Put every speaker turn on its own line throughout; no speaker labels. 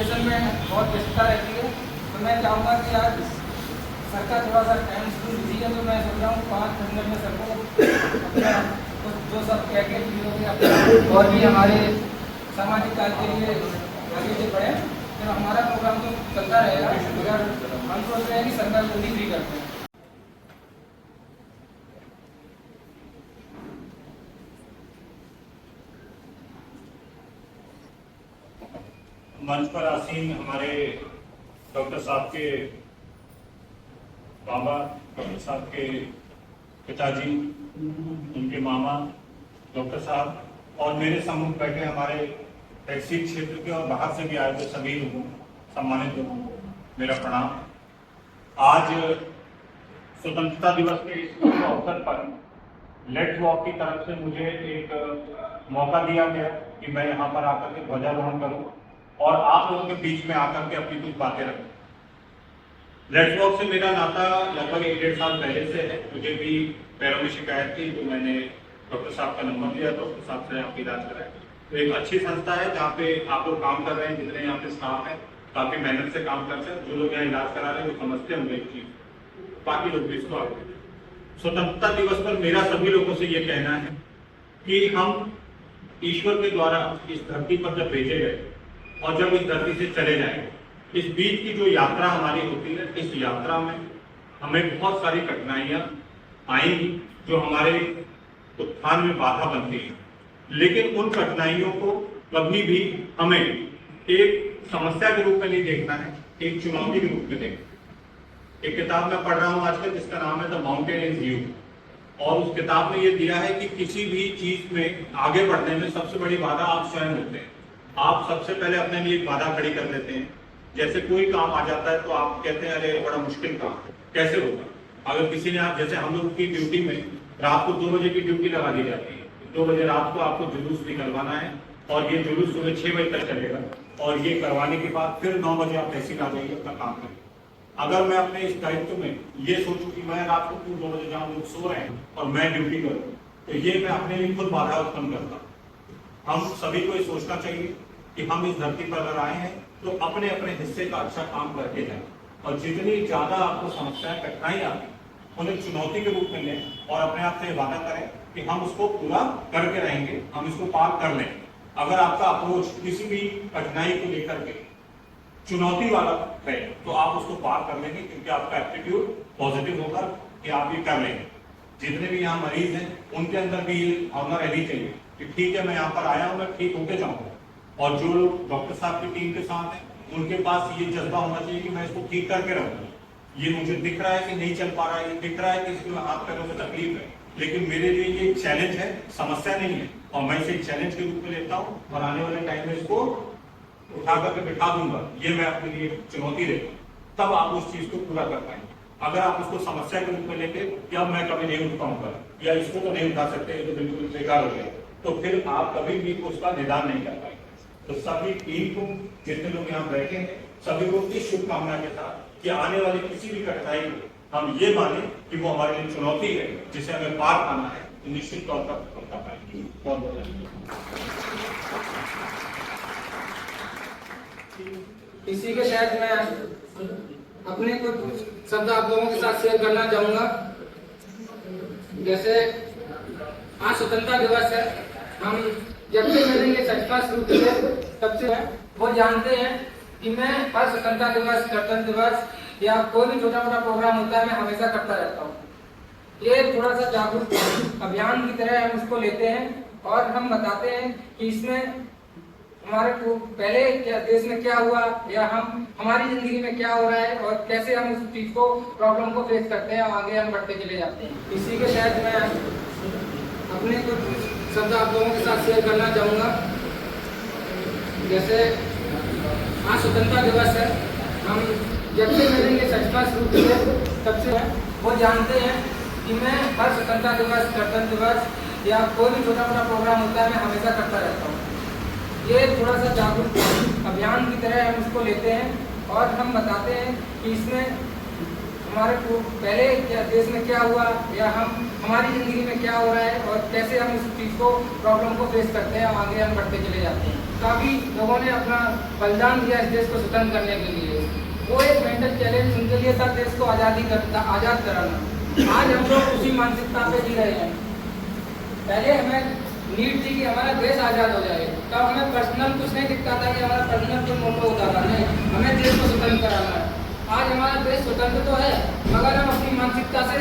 Education में बहुत व्यस्तता रहती है, तो मैं चाहूँगा कि आज सर का थोड़ा सा टाइम स्कूल बिजी है, तो मैं सोच रहा हूँ 5 मिनट में सर को अपना जो सब कह के चीज़ों के अपने और भी हमारे सामाजिक कार्य के लिए आगे से बढ़ें। तो हमारा प्रोग्राम तो चलता रहेगा, मगर हम सोच रहे हैं कि सरकार को भी फ्री करते हैं।
मंच पर आसीन हमारे डॉक्टर साहब के बाबा, डॉक्टर साहब के पिताजी, उनके मामा, डॉक्टर साहब और मेरे सम्मुख बैठे हमारे तहसील क्षेत्र के और बाहर से भी आए थे सभी लोगों, सम्मानित लोगों को मेरा प्रणाम। आज स्वतंत्रता दिवस के इस अवसर पर लेट्स वॉक की तरफ से मुझे एक मौका दिया गया कि मैं यहाँ पर आकर के ध्वजारोहण करूँ और आप लोगों के बीच में आकर के अपनी कुछ बातें रखूं। लेट्स वॉक से मेरा नाता लगभग 1-1.5 साल पहले से है। मुझे भी पैरों में शिकायत थी, तो मैंने डॉक्टर साहब का नंबर लिया, डॉक्टर साहब से आपकी इलाज कराया। तो एक अच्छी संस्था है जहाँ पे आप लोग काम कर रहे हैं, जितने यहाँ पे स्टाफ है काफी मेहनत से काम करते हैं। जो लोग यहाँ इलाज करा रहे हैं वो समझते होंगे एक चीज, बाकी लोग भी इसको आगे। स्वतंत्रता दिवस पर मेरा सभी लोगों से ये कहना है कि हम ईश्वर के द्वारा इस धरती पर जब भेजे गए और जब इस धरती से चले जाएंगे, इस बीच की जो यात्रा हमारी होती है, इस यात्रा में हमें बहुत सारी कठिनाइयां आएंगी जो हमारे उत्थान में बाधा बनती हैं। लेकिन उन कठिनाइयों को कभी भी हमें एक समस्या के रूप में नहीं देखना है, एक चुनौती के रूप में देखना। एक किताब मैं पढ़ रहा हूँ आजकल जिसका नाम है द माउंटेन इन व्यू, और उस किताब में ये दिया है कि किसी भी चीज में आगे बढ़ने में सबसे बड़ी बाधा आप स्वयं होते हैं। आप सबसे पहले अपने लिए एक बाधा खड़ी कर देते हैं। जैसे कोई काम आ जाता है तो आप कहते हैं अरे बड़ा मुश्किल काम कैसे होगा। अगर किसी ने आप, जैसे हम लोग की ड्यूटी में रात को 2 बजे की ड्यूटी लगा दी जाती है, 2 बजे रात को आपको जुलूस निकलवाना है और ये जुलूस सुबह 6 बजे तक चलेगा और ये करवाने के बाद फिर 9 बजे आप तहसील आ जाइए अपना काम करें। अगर मैं अपने इस दायित्व में ये सोचूं कि मैं रात को क्यों 2 बजे जाऊँ, लोग सो रहे हैं और मैं ड्यूटी करूँ, तो ये मैं अपने लिए खुद बाधा उत्पन्न करता हूँ। हम सभी को ये सोचना चाहिए कि हम इस धरती पर अगर आए हैं तो अपने अपने हिस्से का अच्छा काम करके जाएं, और जितनी ज्यादा आपको समस्याएं कठिनाई आती उन्हें चुनौती के रूप में लें और अपने आप से वादा करें कि हम उसको पूरा करके रहेंगे, हम इसको पार कर लेंगे। अगर आपका अप्रोच किसी भी कठिनाई को लेकर के चुनौती वाला है तो आप उसको पार कर लेंगे, क्योंकि आपका एप्टीट्यूड पॉजिटिव होगा कि आप ये कर लेंगे। जितने भी यहाँ मरीज हैं उनके अंदर भी ये भावना रहनी चाहिए कि ठीक है मैं यहाँ पर आया हूँ, मैं ठीक होके जाऊंगा। और जो लोग डॉक्टर साहब की टीम के साथ हैं उनके पास ये जज्बा होना चाहिए कि मैं इसको ठीक करके रहूंगा। ये मुझे दिख रहा है कि नहीं चल पा रहा है, ये दिख रहा है कि इसको हाथ पैरों में तकलीफ है, लेकिन मेरे लिए ये चैलेंज है, समस्या नहीं है, और मैं इसे चैलेंज के रूप में लेता हूँ और आने वाले टाइम में इसको उठा करके बिठा दूंगा। ये मैं अपने लिए चुनौती देता हूँ, तब आप उस चीज को पूरा कर पाएंगे। अगर आप उसको समस्या के रूप में लेके कि अब मैं कभी नहीं उठ पाऊंगा या इसको तो नहीं उठा सकते, ये तो बिल्कुल बेकार हो गया, तो फिर आप कभी भी उसका निदान नहीं कर पाएंगे। तो सभी टीम को, जितने लोग यहाँ बैठे हैं, सभी को इस शुभकामना के साथ कि आने वाली किसी भी कठिनाई को हम ये माने कि वो हमारे लिए चुनौती है, जिसे हमें पार पाना है, तो निश्चित तौर पर कर पाएंगे। बहुत बहुत
इसी के तहत मैं अपने कुछ शब्द आप लोगों के साथ शेयर करना चाहूंगा। जैसे आज स्वतंत्रता दिवस है, हम जब से मैंने ये संस्था शुरू की है तब से वो जानते हैं कि मैं हर स्वतंत्रता दिवस, गणतंत्र दिवस या कोई भी छोटा मोटा प्रोग्राम होता है मैं हमेशा करता रहता हूँ। ये थोड़ा सा जागरूक अभियान की तरह हम उसको लेते हैं और हम बताते हैं कि इसमें हमारे को पहले क्या देश में क्या हुआ या हमारी जिंदगी में क्या हो रहा है और कैसे हम उस चीज को, प्रॉब्लम को फेस करते हैं और आगे हम बढ़ते चले जाते हैं। इसी के तहत मैं अपने कुछ शब्द आप लोगों के साथ शेयर करना चाहूँगा। जैसे आज स्वतंत्रता दिवस है, हम जब से मैंने ये संस्था शुरू की है तब से वो जानते हैं कि मैं हर स्वतंत्रता दिवस, गणतंत्र दिवस या कोई भी छोटा मोटा प्रोग्राम होता है मैं हमेशा करता रहता हूँ। ये थोड़ा सा जागरूक अभियान की तरह हम उसको लेते हैं और हम बताते हैं कि इसमें हमारे को पहले क्या देश में क्या हुआ या हमारी जिंदगी में क्या हो रहा है और कैसे हम उस चीज़ को प्रॉब्लम को फेस करते हैं, आगे हम बढ़ते चले जाते हैं। काफ़ी लोगों ने अपना बलिदान दिया इस देश को स्वतंत्र करने के लिए। वो एक मेंटल चैलेंज उनके लिए था देश को आज़ाद कराना। आज हम लोग उसी मानसिकता पे जी रहे हैं। पहले हमें नीड थी कि हमारा देश आज़ाद हो जाए, तब हमें पर्सनल कुछ नहीं दिखता था कि हमारा पर्सनल कोई मोटो होता था, नहीं, हमें देश को स्वतंत्र कराना है। आज हमारा देश स्वतंत्र तो है, मगर हम अपनी मानसिकता से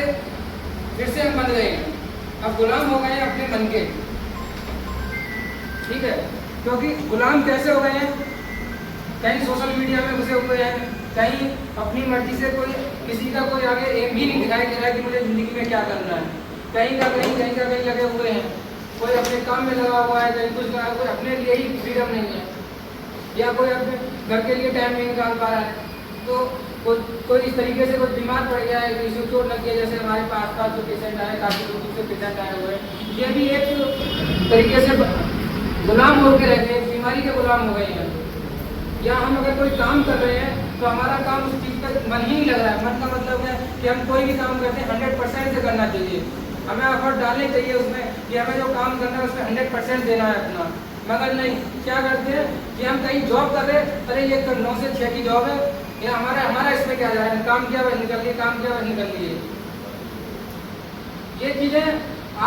फिर से हम बन गए हैं, अब गुलाम हो गए हैं अपने मन के। ठीक है, क्योंकि गुलाम कैसे हो गए हैं, कहीं सोशल मीडिया में घुसे हुए हैं, कहीं अपनी मर्जी से कोई किसी का कोई आगे एम भी नहीं दिखाई दे रहा है कि मुझे ज़िंदगी में क्या करना है। कहीं का कहीं लगे हुए हैं, कोई अपने काम में लगा हुआ है, कहीं कुछ लगा, कोई अपने लिए ही फ्रीडम नहीं है, या कोई अपने घर के लिए टाइम नहीं निकाल पा रहा है। तो कोई इस तरीके से कोई बीमार पड़ गया है, किसी को चोट लग गया, जैसे हमारे पास जो पेशेंट आए, काफ़ी दूर से पेशेंट आए हुए हैं, ये भी एक तरीके से गुलाम होकर रह गए, बीमारी के गुलाम हो गए हैं। या हम अगर कोई काम कर रहे हैं तो हमारा काम उस चीज़ पर मन ही नहीं लग रहा है। मन का मतलब है कि हम कोई भी काम करते हैं 100% से करना चाहिए, हमें एफर्ट डालने चाहिए उसमें कि हमें जो काम करना है उसमें 100% देना है अपना। मगर नहीं, क्या करते हैं कि हम कहीं जॉब कर रहे हैं, अरे ये 9 से 6 की जॉब है, या हमारा इसमें क्या जा रहा है, काम किया वह निकल लिए, काम किया वह निकल लिए। ये चीज़ें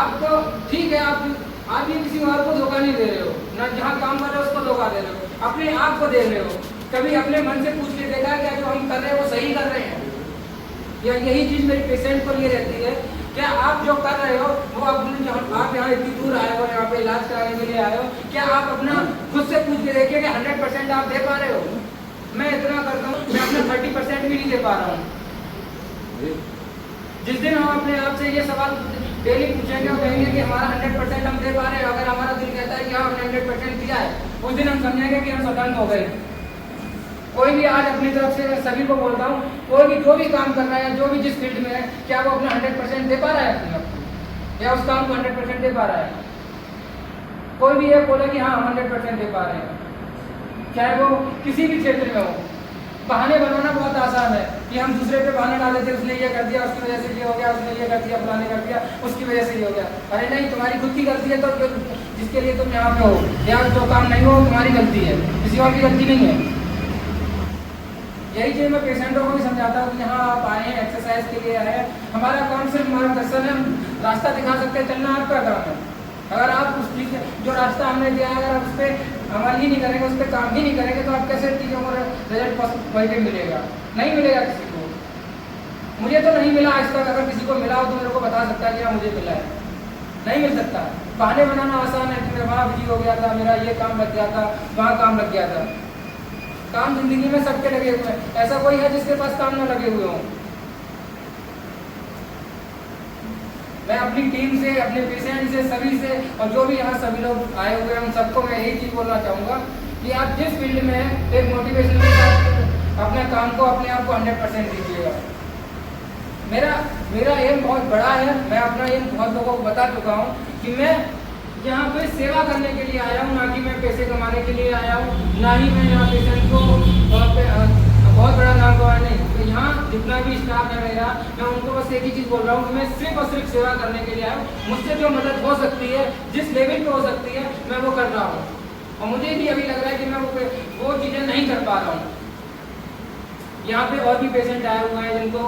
आपको ठीक है, आप ये किसी और को धोखा नहीं दे रहे हो ना, जहाँ काम कर रहे हो उसको धोखा दे रहे हो, अपने आप को दे रहे हो। कभी अपने मन से पूछ के देखा क्या जो हम कर रहे हैं वो सही कर रहे हैं? या यही चीज़ मेरी पेशेंट को ये रहती है, क्या आप जो कर रहे हो वो अपने, आप यहाँ इतनी दूर आए हो, यहाँ पे इलाज कराने के लिए आए हो, क्या आप अपना खुद से पूछ के देखिए कि 100% आप दे पा रहे हो? मैं इतना करता हूँ, मैं अपना 30% भी नहीं दे पा रहा हूँ। जिस दिन हम अपने आप से ये सवाल डेली पूछेंगे और कहेंगे कि हमारा 100% हम दे पा रहे हैं, अगर हमारा दिल कहता है कि हाँ हमने 100% दिया है, उस दिन हम समझेंगे कि हम स्वतंत्र हो गए। कोई भी आज अपनी तरफ से सभी को बोलता हूँ, कोई भी जो भी काम कर रहा है, जो भी जिस फील्ड में है, क्या वो अपना 100% दे पा रहा है अपने आप को, या उस काम को 100% दे पा रहा है? कोई भी ये बोले कि हाँ हम 100% दे पा रहे हैं, चाहे वो किसी भी क्षेत्र में हो। बहाने बनाना बहुत आसान है कि हम दूसरे पे बहाना डाल देते, उसने ये कर दिया, उसकी वजह से ये हो गया, उसने ये कर दिया, फलाने कर दिया, उसकी वजह से ये हो गया। अरे नहीं, तुम्हारी खुद की गलती है, तो जिसके लिए तुम यहाँ पे हो या जो काम नहीं हो तुम्हारी गलती है, किसी और की गलती नहीं है। यही चीज़ मैं पेशेंटों को भी समझाता हूँ कि यहाँ आप आए हैं, एक्सरसाइज के लिए आए हैं, हमारा काम सिर्फ मार्गदर्शन है, हम रास्ता दिखा सकते हैं, चलना आपका काम है। अगर आप उस चीज़ जो रास्ता हमने दिया है, अगर आप उस पर अमल ही नहीं करेंगे, उस पर काम ही नहीं करेंगे, तो आप कैसे चीज़ों को रिजल्ट पॉजिटिव मिलेगा? नहीं मिलेगा किसी को। मुझे तो नहीं मिला आज तक, अगर किसी को मिला हो तो मेरे को बता सकता है कि हाँ मुझे मिला है। नहीं मिल सकता। बहाने बनाना आसान है कि मैं वहाँ बिजी हो गया था, मेरा ये काम लग गया था, वहाँ काम लग गया था। काम जिंदगी में सबके लगे हुए हैं, ऐसा कोई है जिसके पास काम ना लगे हुए हों? मैं अपनी टीम से, अपने पेशेंट से, सभी से, और जो भी यहाँ सभी लोग आए हुए हैं उन सबको मैं यही चीज़ बोलना चाहूँगा कि आप जिस फील्ड में हैं, एक मोटिवेशन के साथ अपने काम को, अपने आप को 100% दीजिएगा। मेरा एम बहुत बड़ा है, मैं अपना एम बहुत लोगों को बता चुका हूँ कि मैं यहाँ पे सेवा करने के लिए आया हूँ, ना कि मैं पैसे कमाने के लिए आया हूँ, ना ही मैं यहाँ पेशेंट को बहुत बड़ा नाम कमाया नहीं। तो यहाँ जितना भी स्टाफ है मेरा, मैं उनको बस एक ही चीज़ बोल रहा हूँ कि मैं सिर्फ और सिर्फ सेवा करने के लिए आया हूँ। मुझसे जो मदद हो सकती है, जिस लेवल पे हो सकती है, मैं वो कर रहा हूँ। और मुझे भी अभी लग रहा है कि मैं वो चीज़ें नहीं कर पा रहा हूँ। यहाँ पे और भी पेशेंट आए हुए हैं जिनको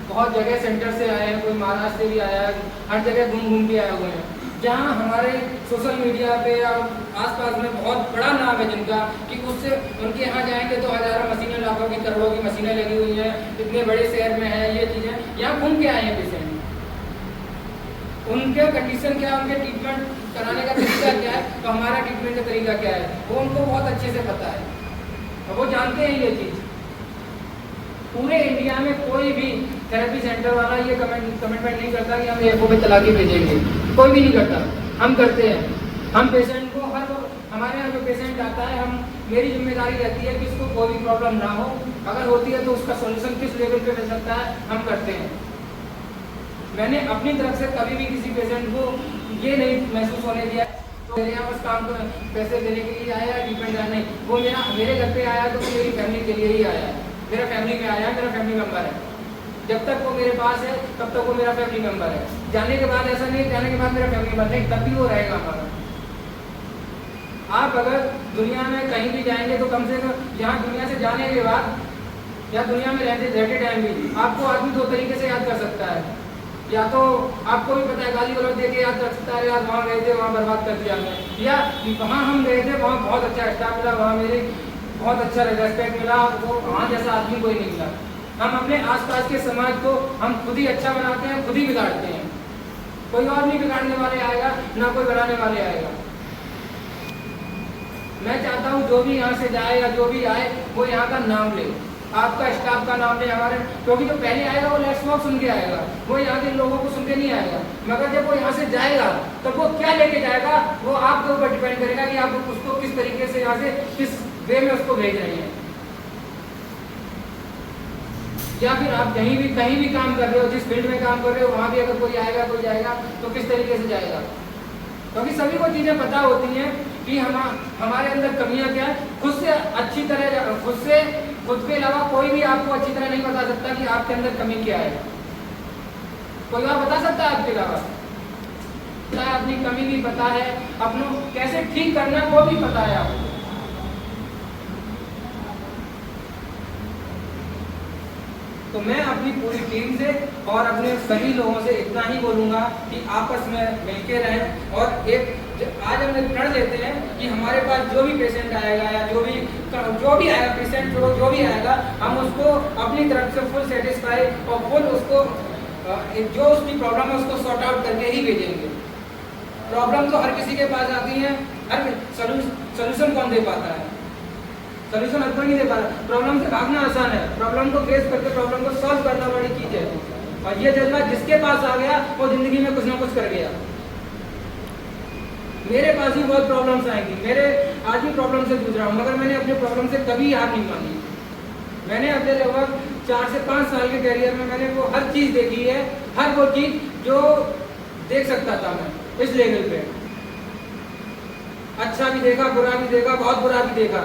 बहुत जगह सेंटर से आए हैं, कोई महाराष्ट्र से भी आया है, हर जगह घूम के आए हुए हैं। जहाँ हमारे सोशल मीडिया पे या आसपास में बहुत बड़ा नाम है जिनका, कि उससे उनके यहाँ जाएंगे तो हज़ारों मशीनें, लाखों की, करोड़ों की मशीनें लगी हुई हैं, इतने बड़े शहर में है ये चीज़ें। यहाँ घूम के आए हैं पेशेंट, उनके कंडीशन क्या है, उनके ट्रीटमेंट कराने का तरीका क्या है, तो हमारा ट्रीटमेंट का तरीका क्या है, वो उनको बहुत अच्छे से पता है और वो जानते हैं ये चीज़। पूरे इंडिया में कोई भी थेरेपी सेंटर वाला ये कमिटमेंट नहीं करता कि हम एफओ पे चला के भेजेंगे, कोई भी नहीं करता। हम करते हैं। हम पेशेंट को हमारे यहाँ जो पेशेंट आता है, मेरी जिम्मेदारी रहती है कि इसको कोई भी प्रॉब्लम ना हो, अगर होती है तो उसका सोल्यूशन किस लेवल पे मिल सकता है हम करते हैं। मैंने अपनी तरफ से कभी भी किसी पेशेंट को ये नहीं महसूस होने दिया तो मेरे यहाँ बस काम को पैसे देने के लिए आया, डिपेंड नहीं, वो मेरे घर पे आया तो मेरी फैमिली के लिए ही आया, मेरा फैमिली में आया, मेरा फैमिली मेम्बर है। जब तक वो मेरे पास है तब तक वो मेरा फैमिली मेम्बर है। जाने के बाद ऐसा नहीं, जाने के बाद मेरा फैमिली मेम्बर नहीं, तब भी वो रहेगा हमारा। आप अगर दुनिया में कहीं भी जाएंगे तो कम से कम यहाँ दुनिया से जाने के बाद या दुनिया में रहते टाइम भी आपको आदमी दो तरीके से याद कर सकता है। या तो आपको भी पता है गाली गलौज दे के याद कर सकता है, यार वहाँ गए थे वहाँ बर्बाद कर दिया हमने, या वहाँ हम गए थे वहाँ बहुत अच्छा स्टाफ मिला, वहाँ मेरे बहुत अच्छा रेस्पेक्ट मिला, वो वहाँ जैसा आदमी कोई नहीं मिला। हम अपने आसपास के समाज को हम खुद ही अच्छा बनाते हैं, खुद ही बिगाड़ते हैं। कोई और नहीं बिगाड़ने वाले आएगा, ना कोई बनाने वाले आएगा। मैं चाहता हूँ जो भी यहाँ से जाए या जो भी आए वो यहाँ का नाम ले, आपका स्टाफ का नाम ले हमारे, क्योंकि जो पहले आएगा वो लेट्स वॉक सुन के आएगा, वो यहाँ के लोगों को सुन के नहीं आएगा। मगर जब वो यहाँ से जाएगा तो वो क्या लेके जाएगा वो आपके ऊपर डिपेंड करेगा कि आप उसको किस तरीके से यहाँ से किस वे में उसको भेज रहे हैं। या फिर आप कहीं भी काम कर रहे हो, जिस फील्ड में काम कर रहे हो वहाँ भी अगर कोई आएगा कोई जाएगा तो किस तरीके से जाएगा, क्योंकि सभी को चीजें पता होती हैं कि हमारे अंदर कमियां क्या है। खुद से अच्छी तरह खुद के अलावा कोई भी आपको अच्छी तरह नहीं बता सकता कि आपके अंदर कमी क्या है। कोई और बता सकता है आपके अलावा? अपनी कमी भी पता है, अपनों कैसे ठीक करना है वो भी पता है आपको। तो मैं अपनी पूरी टीम से और अपने सभी लोगों से इतना ही बोलूंगा कि आपस में मिलके रहें। और एक आज हम प्रण लेते हैं कि हमारे पास जो भी पेशेंट आएगा या जो भी आएगा पेशेंट जो भी आएगा, हम उसको अपनी तरफ से फुल सेटिस्फाई और फुल उसको जो उसकी प्रॉब्लम है उसको सॉर्ट आउट करके ही भेजेंगे। प्रॉब्लम तो हर किसी के पास आती है, हर सोल्यूशन कौन दे पाता है? सोल्यूशन हर कोई नहीं दे पा रहा। प्रॉब्लम से भागना आसान है, प्रॉब्लम को फेस करके प्रॉब्लम को सॉल्व करना बड़ी चीज है। और ये जज्बा जिसके पास आ गया वो जिंदगी में कुछ ना कुछ कर गया। मेरे पास भी बहुत प्रॉब्लम्स आएंगी, मेरे आज भी प्रॉब्लम से जूझ रहा हूँ, मगर मैंने अपने प्रॉब्लम से कभी हार नहीं मानी। मैंने अपने लगभग 4 से 5 साल के करियर में मैंने वो हर चीज देखी है, हर वो चीज जो देख सकता था मैं इस लेवल पे। अच्छा भी देखा, बुरा भी देखा, बहुत बुरा भी देखा,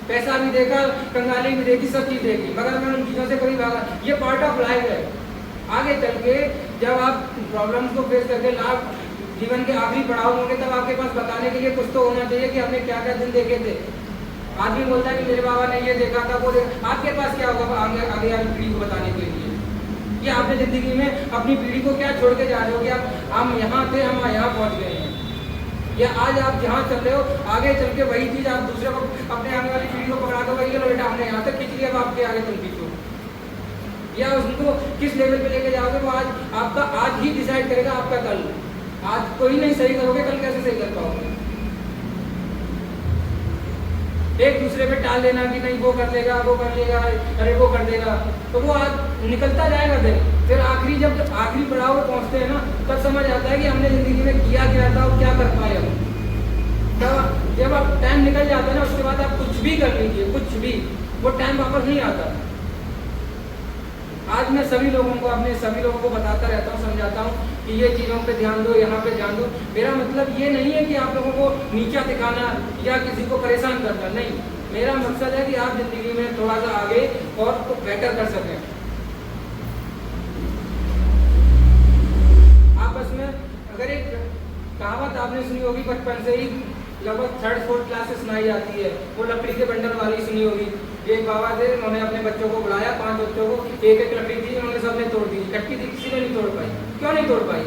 पैसा भी देखा, कंगाली भी देखी, सब चीज देखी, मगर मैं उन चीजों से कभी भागा। ये पार्ट ऑफ लाइफ है। आगे चल के जब आप प्रॉब्लम्स को फेस करके लाभ जीवन के आखिरी पड़ाव होंगे तब आपके पास बताने के लिए कुछ तो होना चाहिए कि हमने क्या क्या दिन देखे थे। आदमी बोलता है कि मेरे बाबा ने ये देखा था वो देखा, आपके पास क्या होगा आगे आगे वाली पीढ़ी को बताने के लिए? कि आपने जिंदगी में अपनी पीढ़ी को क्या छोड़ के जा रहे हो कि आप हम यहाँ थे, हम यहाँ पहुँच गए हैं, या आज आप जहाँ चल रहे हो आगे चल के वही चीज आप दूसरे को अपने आने वाली पीढ़ी को पकड़ा दो, वही लो बेटा हमने यहाँ तक खींच लिया, अब आपके आगे तुम खींचो। या उनको किस लेवल पे लेके जाओगे वो आज आपका आज ही डिसाइड करेगा आपका कल। आज कोई नहीं सही करोगे, कल कैसे सही कर पाओगे? एक दूसरे पे टाल देना कि नहीं वो कर लेगा, अरे वो कर देगा, तो वो आज निकलता जाएगा दिन। फिर आखिरी जब आखिरी पड़ाव पे पहुंचते हैं ना तब समझ आता है कि हमने जिंदगी में किया क्या था और क्या कर पाए हम। तब जब आप टाइम निकल जाता है ना उसके बाद आप कुछ भी कर लीजिए, कुछ भी, वो टाइम वापस नहीं आता। आज मैं सभी लोगों को बताता रहता हूँ, समझाता हूँ कि ये चीज़ों पे ध्यान दो, यहाँ पे ध्यान दो। मेरा मतलब ये नहीं है कि आप लोगों को नीचा दिखाना या किसी को परेशान करना, नहीं। मेरा मकसद है कि आप जिंदगी में थोड़ा सा आगे और बेटर कर सकें। आपस में अगर एक कहावत आपने सुनी होगी बचपन से ही, लगभग 3rd 4th क्लास से सुनाई जाती है, वो लकड़ी के बंडल वाली सुनी होगी। एक बाबा थे, उन्होंने अपने बच्चों को बुलाया, 5 बच्चों को, एक एक लकड़ी थी, उन्होंने सबने तोड़ दी। कटकी थी, किसी ने नहीं तोड़ पाई। क्यों नहीं तोड़ पाई?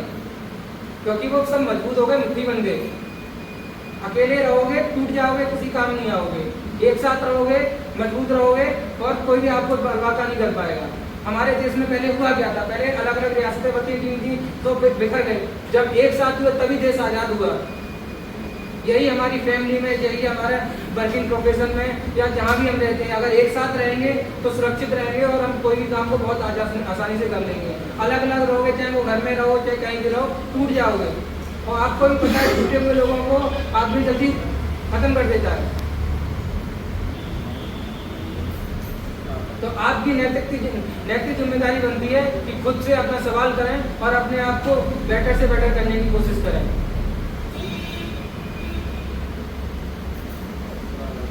क्योंकि वो सब मजबूत हो गए, मुट्ठी बन गए। अकेले रहोगे टूट जाओगे, किसी काम नहीं आओगे। एक साथ रहोगे, मजबूत रहोगे और कोई भी आपको बर्बाद नहीं कर पाएगा। हमारे देश में पहले हुआ क्या था? पहले अलग अलग रियासतें बची थी तो बिखर गए। जब एक साथ हुए तभी देश आजाद हुआ। यही हमारी फैमिली में, यही हमारे वर्किंग प्रोफेशन में या जहाँ भी हम रहते हैं, अगर एक साथ रहेंगे तो सुरक्षित रहेंगे और हम कोई भी काम को बहुत आसानी से कर लेंगे। अलग अलग रहोगे, चाहे वो घर में रहो चाहे कहीं भी रहो, टूट जाओगे। और आपको भी पता है टूटे हुए लोगों को आदमी जल्दी खत्म कर देता है। तो आपकी नैतिक जिम्मेदारी बनती है कि खुद से अपना सवाल करें और अपने आप को बेटर से बेटर करने की कोशिश करें।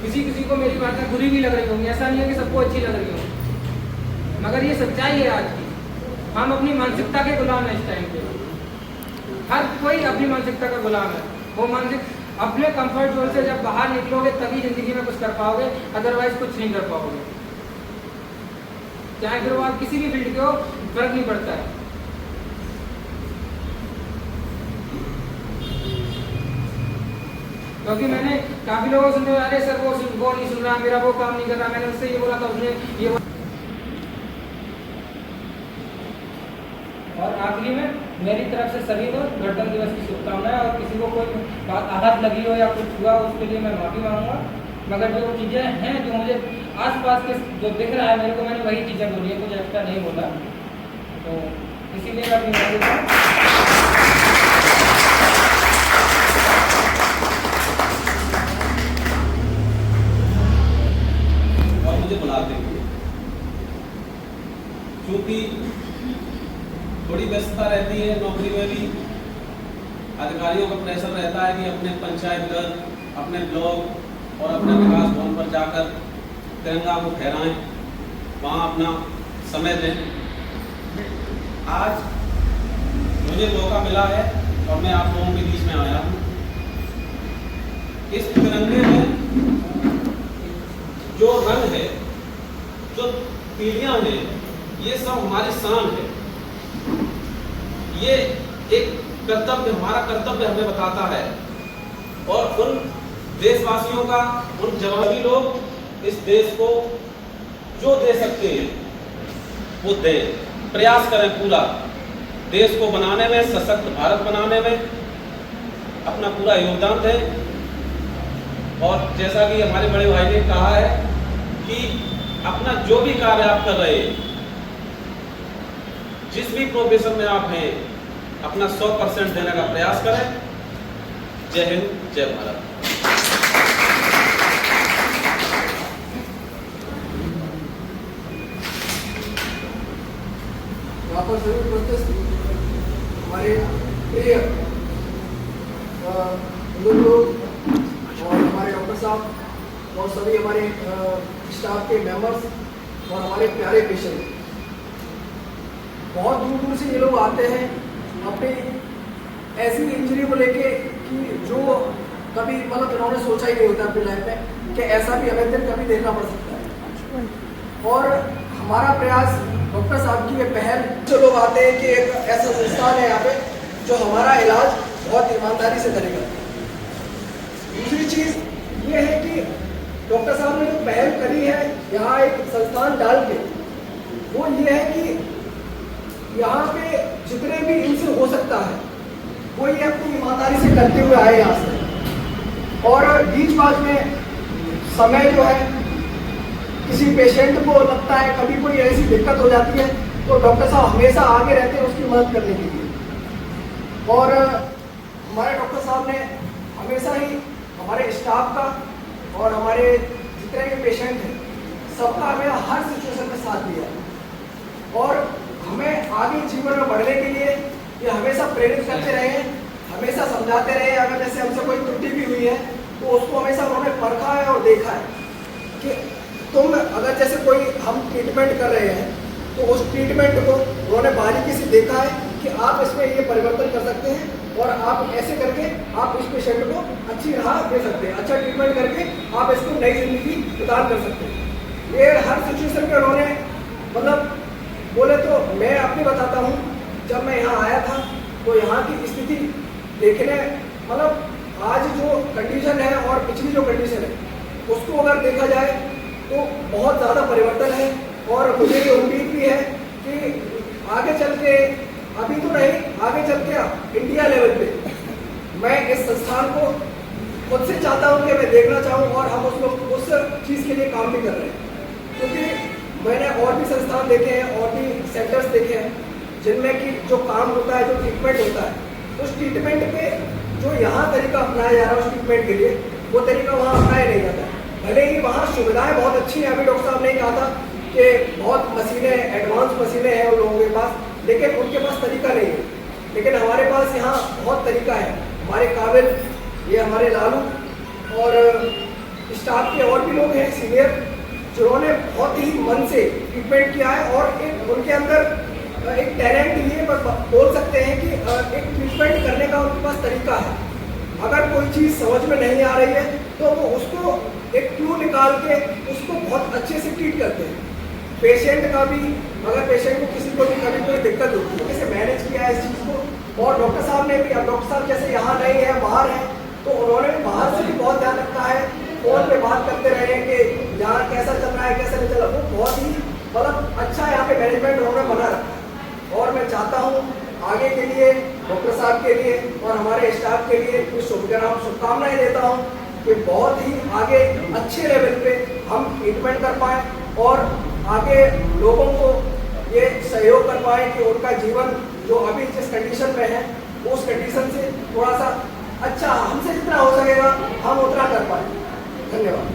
किसी को मेरी बातें बुरी भी लग रही होंगी, ऐसा नहीं है कि सबको अच्छी लग रही होंगी, मगर ये सच्चाई है आज की। हम अपनी मानसिकता के गुलाम हैं इस टाइम पे। हर कोई अपनी मानसिकता का गुलाम है। वो मानसिक अपने कंफर्ट जोन से जब बाहर निकलोगे तभी जिंदगी में कुछ कर पाओगे, अदरवाइज कुछ नहीं कर पाओगे। चाहे फिर वो आप किसी भी फील्ड के हो, फर्क नहीं पड़ता है। क्योंकि मैंने काफी लोगों से सुने, अरे सर वो नहीं सुन रहा, मेरा वो काम नहीं कर रहा, मैंने उससे ये बोला था, उसने ये। और आखिरी में मेरी तरफ से सभी को गणतंत्र दिवस की शुभकामनाएं। और किसी को कोई बात आघात लगी हो या कुछ हुआ उसके लिए मैं माफी मांगूंगा, मगर जो चीज़ें हैं जो मुझे आसपास के जो दिख रहा है मेरे को, मैंने वही चीज़ें बोली है, कुछ एक्स्ट्रा नहीं बोला। तो इसीलिए मैं अपनी बात देता हूँ।
और मुझे बुलाते हुए, क्योंकि थोड़ी व्यस्तता रहती है नौकरी में भी, अधिकारियों का प्रेशर रहता है कि अपने पंचायत घर, अपने ब्लॉक और अपने विकास भवन पर जाकर तिरंगा को फहराएं, वहाँ अपना समय दें। आज मुझे मौका मिला है और मैं आप लोगों के बीच में आया हूँ। इस तिरंगे में जो रंग है, जो पीढ़ियाँ हैं, ये सब हमारी शान है। ये एक कर्तव्य, हमारा कर्तव्य हमें बताता है। और उन देशवासियों का, उन जवानी लोग इस देश को जो दे सकते हैं वो दें, प्रयास करें पूरा देश को बनाने में, सशक्त भारत बनाने में अपना पूरा योगदान दें। और जैसा कि हमारे बड़े भाई ने कहा है कि अपना जो भी कार्य आप कर रहे हैं, जिस भी प्रोफेशन में आप हैं, अपना 100% देने का प्रयास करें। जय हिंद, जय भारत।
यहाँ पर सभी उपस्थित हमारे प्रिय बुजुर्ग लोग और हमारे डॉक्टर साहब और सभी हमारे स्टाफ के मेंबर्स और हमारे प्यारे पेशेंट, बहुत दूर दूर से ये लोग आते हैं अपनी ऐसी इंजरी को लेके कि जो कभी मतलब इन्होंने सोचा ही नहीं होता अपनी लाइफ में कि ऐसा भी हमें दिन कभी देखना पड़ सकता है। और हमारा प्रयास, डॉक्टर साहब की ये पहल, जो लोग आते हैं कि एक ऐसा संस्थान है यहाँ पे जो हमारा इलाज बहुत ईमानदारी से करेगा। दूसरी चीज़ ये है कि डॉक्टर साहब ने जो पहल करी है यहाँ एक संस्थान डाल के, वो ये है कि यहाँ पे जितने भी इनसे हो सकता है वो ये अपनी ईमानदारी से करते हुए आए यहाँ से। और बीच बात में समय जो है, किसी पेशेंट को लगता है कभी कोई ऐसी दिक्कत हो जाती है तो डॉक्टर साहब हमेशा आगे रहते हैं उसकी मदद करने के लिए। और हमारे डॉक्टर साहब ने हमेशा ही हमारे स्टाफ का और हमारे जितने भी पेशेंट हैं सबका हमें हर सिचुएशन में साथ दिया। और हमें आगे जीवन में बढ़ने के लिए ये हमेशा प्रेरित करते रहे हैं, हमेशा समझाते रहे। अगर जैसे हमसे कोई त्रुटि भी हुई है तो उसको हमेशा उन्होंने परखा है और देखा है कि तुम अगर जैसे कोई हम ट्रीटमेंट कर रहे हैं तो उस ट्रीटमेंट को उन्होंने बारीकी से देखा है कि आप इसमें ये परिवर्तन कर सकते हैं और आप ऐसे करके आप इस पेशेंट को अच्छी राह दे सकते हैं, अच्छा ट्रीटमेंट करके आप इसको नई जिंदगी प्रदान कर सकते हैं। ये हर सिचुएशन में उन्होंने मतलब बोले तो मैं अपनी बताता हूँ, जब मैं यहाँ आया था तो यहाँ की स्थिति देखने मतलब आज जो कंडीशन है और पिछली जो कंडीशन है उसको अगर देखा जाए तो बहुत ज़्यादा परिवर्तन है। और मुझे ये उम्मीद भी है कि आगे चल के, अभी तो नहीं, आगे चल के इंडिया लेवल पे मैं इस संस्थान को खुद से चाहता हूँ कि मैं देखना चाहूँ और हम उस चीज़ के लिए काम भी कर रहे हैं। क्योंकि मैंने और भी संस्थान देखे हैं और भी सेंटर्स देखे हैं जिनमें कि जो काम होता है, जो ट्रीटमेंट होता है, उस ट्रीटमेंट पे जो यहाँ तरीका अपनाया जा रहा है उस ट्रीटमेंट के लिए, वो तरीका वहाँ अपनाया नहीं जाता है। भले ही वहाँ सुविधाएं बहुत अच्छी हैं, अभी डॉक्टर साहब ने कहा था कि बहुत मशीनें, एडवांस मशीनें हैं उन लोगों के पास, लेकिन उनके पास तरीका नहीं है। लेकिन हमारे पास यहाँ बहुत तरीका है। हमारे काबिल ये हमारे लालू और स्टाफ के और भी लोग हैं सीनियर, जिन्होंने बहुत ही मन से ट्रीटमेंट किया है। और एक उनके अंदर एक टैलेंट ये बोल सकते हैं कि एक ट्रीटमेंट करने का उनके पास तरीका है। अगर कोई चीज़ समझ में नहीं आ रही है तो वो उसको एक क्लू निकाल के उसको बहुत अच्छे से ट्रीट करते हैं। पेशेंट का भी, अगर पेशेंट को किसी को भी कभी कोई दिक्कत होती है, कैसे मैनेज किया है इस चीज़ को। और डॉक्टर साहब ने भी, अब डॉक्टर साहब जैसे यहाँ नहीं है, बाहर है, तो उन्होंने बाहर से भी बहुत ध्यान रखा है। फोन पे बात करते रहे कि यहाँ कैसा चल रहा है, कैसा नहीं चल रहा। वो बहुत ही मतलब अच्छा यहाँ पे मैनेजमेंट उन्होंने बना रखा है। और मैं चाहता हूँ आगे के लिए डॉक्टर साहब के लिए और हमारे स्टाफ के लिए कुछ शुभकामनाएं देता हूँ कि बहुत ही आगे अच्छे लेवल पे हम ट्रीटमेंट कर पाएँ और आगे लोगों को ये सहयोग कर पाएँ कि उनका जीवन जो अभी जिस कंडीशन में है उस कंडीशन से थोड़ा सा अच्छा, हमसे जितना हो सकेगा हम उतना कर पाएँ। धन्यवाद।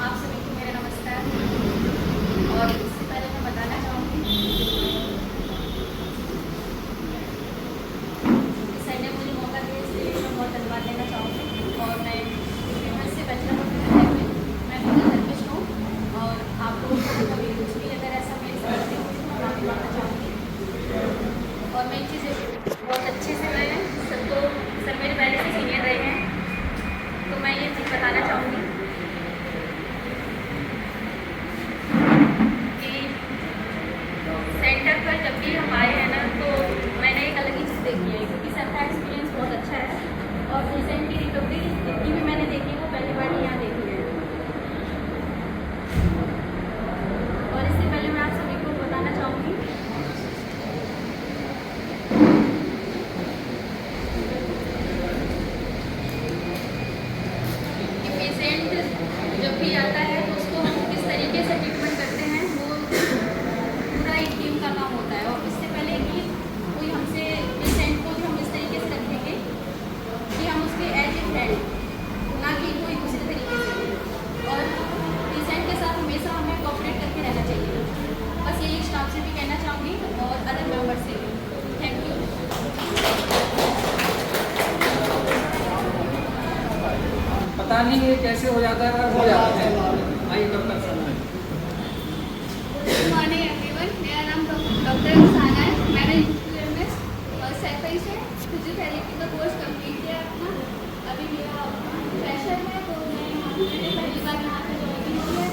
आप सभी को मेरा नमस्कार। और इससे पहले मैं बताना चाहूँगी सर ने मुझे मौका दिया, इसलिए मैं बहुत धन्यवाद देना चाहूँगी। और मैं फेमस से बैचलर ऑफ मैनेजमेंट, मैं फिजियोथेरेपिस्ट हूँ। और आप लोगों को कभी कुछ भी अगर ऐसा मेरे साथ होती है तो मैं माफ़ी मांगना चाहूँगी। और मैं चीज़ें बहुत अच्छे से मैं सबको, सर मेरे पहले से सीनियर रहे हैं, तो मैं ये चीज़ बताना चाहूँगी सेंटर पर जब भी हम आए हैं ना, तो मैंने एक अलग ही चीज़ देखी है, क्योंकि सर का एक्सपीरियंस बहुत अच्छा है। और पेशेंट की रिकवरी जितनी भी मैंने देखी है वो पहली बार यहाँ देखी है। और इससे पहले मैं आप सभी को बताना चाहूँगी कि पेशेंट जब भी आता है तो उसको हम किस तरीके से ट्रीटमेंट करते हैं, वो पूरा एक टीम का काम होता है। और इससे पहले कि कोई हमसे पेशेंट को भी हम इस तरीके से रखेंगे कि हम उसके एज ए फ्रेंड, ना कि कोई दूसरे तरीके से। और पेशेंट के साथ हमेशा हमें कोऑपरेट करके रहना चाहिए। बस यही स्टाफ से भी कहना चाहूँगी और अदर मेंबर से भी। Thank you.
पता नहीं ये कैसे हो जाता है, पर हो जाता है। आइए डॉक्टर साहब।
गुड मॉर्निंग एवरीवन, मेरा नाम डॉक्टर रुखसाना है। मैंने एमएस और सैफई से फिजियोथेरेपी का कोर्स कंप्लीट किया अपना। अभी मेरा फ्रेशर है, तो मैंने पहली बार यहाँ पे ज्वाइनिंग की है।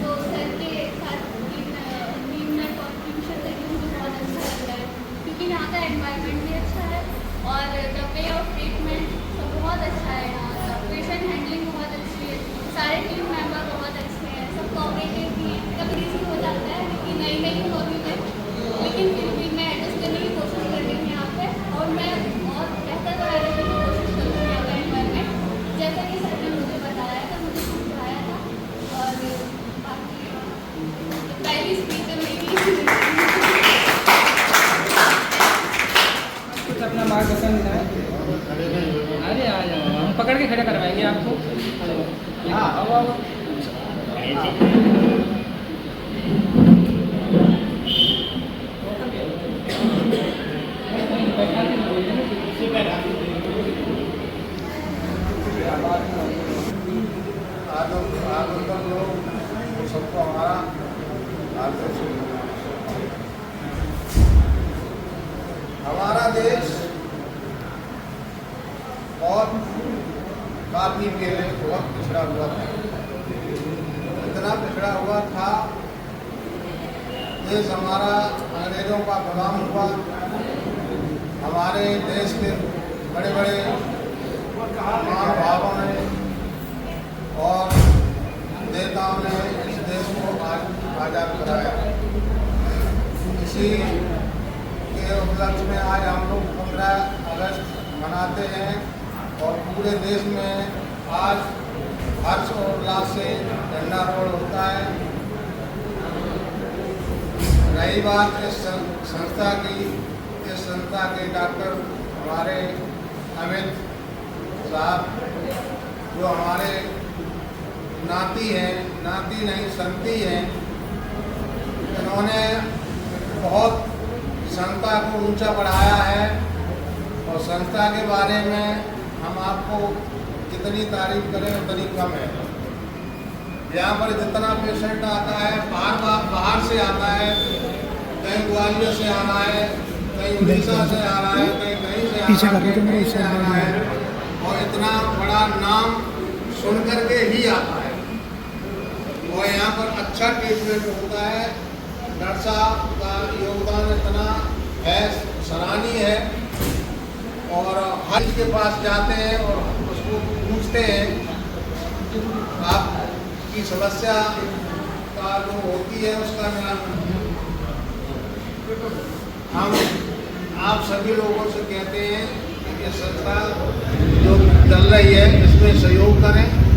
तो सर के साथ टीम में कॉन्ट्रीब्यूशन करके मुझे बहुत अच्छा लग रहा है, क्योंकि यहाँ का एनवायरनमेंट भी अच्छा है और द वे ऑफ ट्रीटमेंट सब बहुत अच्छा है। यहाँ का पेशेंट हैंडलिंग बहुत अच्छी है, सारे टीम मेंबर बहुत अच्छे हैं, सब कोऑपरेटिव भी हैं। कभी रिस्क हो जाता है क्योंकि नई हूँ अभी मैं, लेकिन फिर भी मैं एडजस्ट करने की कोशिश कर रही हूँ यहाँ पे। और मैं और बेहतर बनाने की कोशिश करूँगी यहाँ का एनवायरनमेंट, जैसा कि सर ने मुझे बताया था, मुझे समझाया था। और बाकी पहली स्पीच मेरी
कुछ अपना मार्गदर्शन देना है। अरे आ जाओ, हम पकड़ के खड़े करवाएंगे आपको। हाँ आओ आओ।
सबको हमारा हमारा देश और काफी पहले बहुत पिछड़ा हुआ था। इतना पिछड़ा हुआ था, देश हमारा अंग्रेजों का गुलाम हुआ। हमारे देश के बड़े बड़े महानुभावों ने और नेताओं ने इस देश को आज़ाद कराया। इसी के उपलक्ष्य में आज हम लोग 15 अगस्त मनाते हैं और पूरे देश में आज हर्ष और उल्लास से झंडा रोल होता है। रही बात इस संस्था की, इस संस्था के डॉक्टर हमारे अमित साहब, जो हमारे नाती हैं, नाती नहीं संती हैं, इन्होंने बहुत संस्था को ऊंचा बढ़ाया है। और संस्था के बारे में हम आपको जितनी तारीफ करें उतनी कम है। यहाँ पर जितना पेशेंट आता है बाहर से आता है, कहीं ग्वालियर से आना है, कहीं उड़ीसा से आना है, कहीं से आना है, कहीं से आना है, और इतना बड़ा नाम सुन करके ही आता है। और यहाँ पर अच्छा ट्रीटमेंट होता है। डॉक्टर साहब का योगदान इतना है, सराहनीय है। और हर के पास जाते हैं और उसको पूछते हैं आपकी समस्या का जो होती है उसका हम आप सभी लोगों से कहते हैं कि ये संस्था जो चल रही है इसमें सहयोग करें।